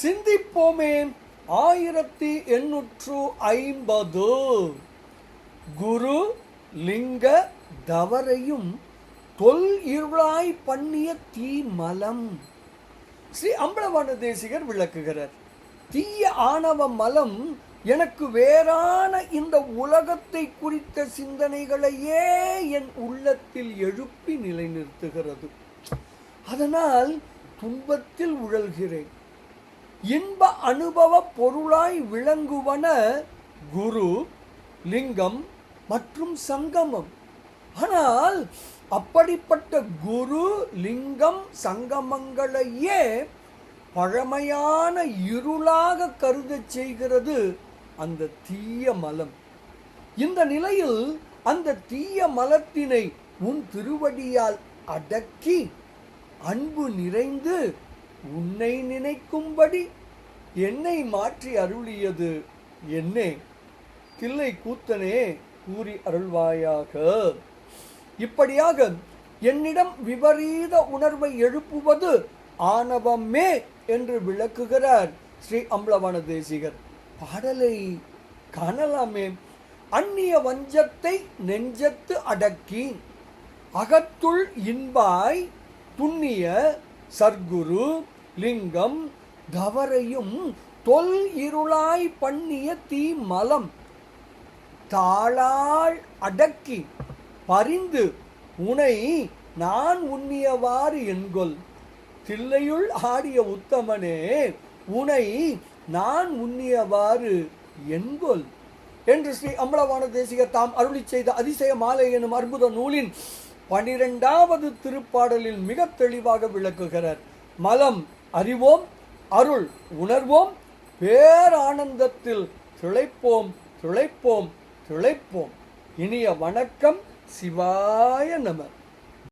சிந்திப்போமே. 1850 குரு லிங்க தவரையும் தொல் இருளாய் பண்ணிய தீமலம். ஸ்ரீ அம்பலவாண தேசிகர் விளக்குகிறார். தீய ஆணவ மலம் எனக்கு வேறான இந்த உலகத்தை குறித்த சிந்தனைகளையே என் உள்ளத்தில் எழுப்பி நிலைநிறுத்துகிறது. அதனால் துன்பத்தில் உழல்கிறேன். இன்ப அனுபவ பொருளாய் விளங்குவன குரு, லிங்கம் மற்றும் சங்கமம். ஆனால் அப்படிப்பட்ட குரு, லிங்கம், சங்கமங்களையே பழமையான இருளாக கருதச் செய்கிறது அந்த தீய மலம். இந்த நிலையில் அந்த தீய மலத்தினை உன் திருவடியால் அடக்கி அன்பு நிறைந்து உன்னை நினைக்கும்படி என்னை மாற்றி அருளியது என்னே. தில்லை கூத்தனே கூறி அருள்வாயாக. இப்படியாக என்னிடம் விபரீத உணர்வை எழுப்புவது ஆணவமே என்று விளக்குகிறார் ஸ்ரீ அம்பலவாண தேசிகர். பாடலை காணலாமே. அந்நிய வஞ்சத்தை நெஞ்சத்து அடக்கி அகத்துள் இன்பாய் துண்ணிய சர்க்குரு, லிங்கம், தவரையும் தொல் இருளாய் பண்ணிய தீமலம் தாளால் அடக்கி பரிந்து உனை நான் உண்ணியவாறு என்கொல். தில்லையுள் ஆடிய உத்தமனே, உனை நான் உண்ணியவாறு என்கொல் என்று ஸ்ரீ அம்பலவாண தேசிகர் தாம் அருளி செய்த அதிசய மாலை எனும் அற்புத நூலின் 12வது திருப்பாடலில் மிக தெளிவாக விளக்குகிறார். மலம் அறிவோம், அருள் உணர்வோம், பேரானந்தத்தில் திளைப்போம் திளைப்போம் திளைப்போம். இனிய வணக்கம். சிவாய நம.